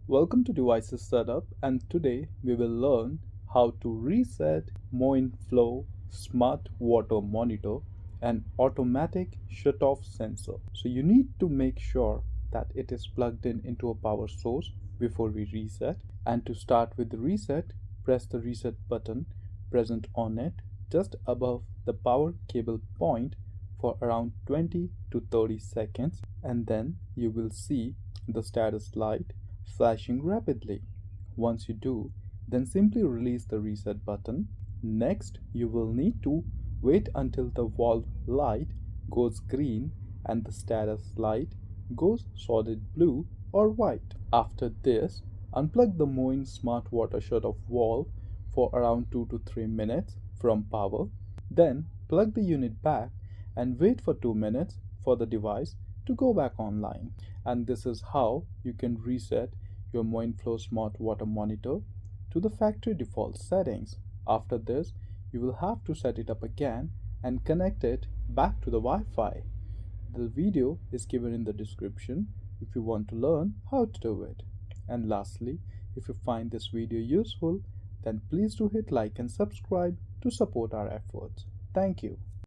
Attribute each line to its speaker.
Speaker 1: Welcome to Devices Setup, and today we will learn how to reset Moen Flo smart water monitor and automatic shut-off sensor. So you need to make sure that it is plugged in into a power source before we reset. And to start with the reset, press the reset button present on it just above the power cable point for around 20 to 30 seconds, and then you will see the status light flashing rapidly. Once you do, then simply release the reset button. Next, you will need to wait until the valve light goes green and the status light goes solid blue or white. After this, unplug the Moen smart water shut-off valve for around 2 to 3 minutes from power. Then plug the unit back and wait for 2 minutes for the device to go back online. And this is how you can reset your Moen Flo smart water monitor to the factory default settings. After this, you will have to set it up again and connect it back to the Wi-Fi. The video is given in the description if you want to learn how to do it. And lastly, if you find this video useful, then please do hit like and subscribe to support our efforts. Thank you.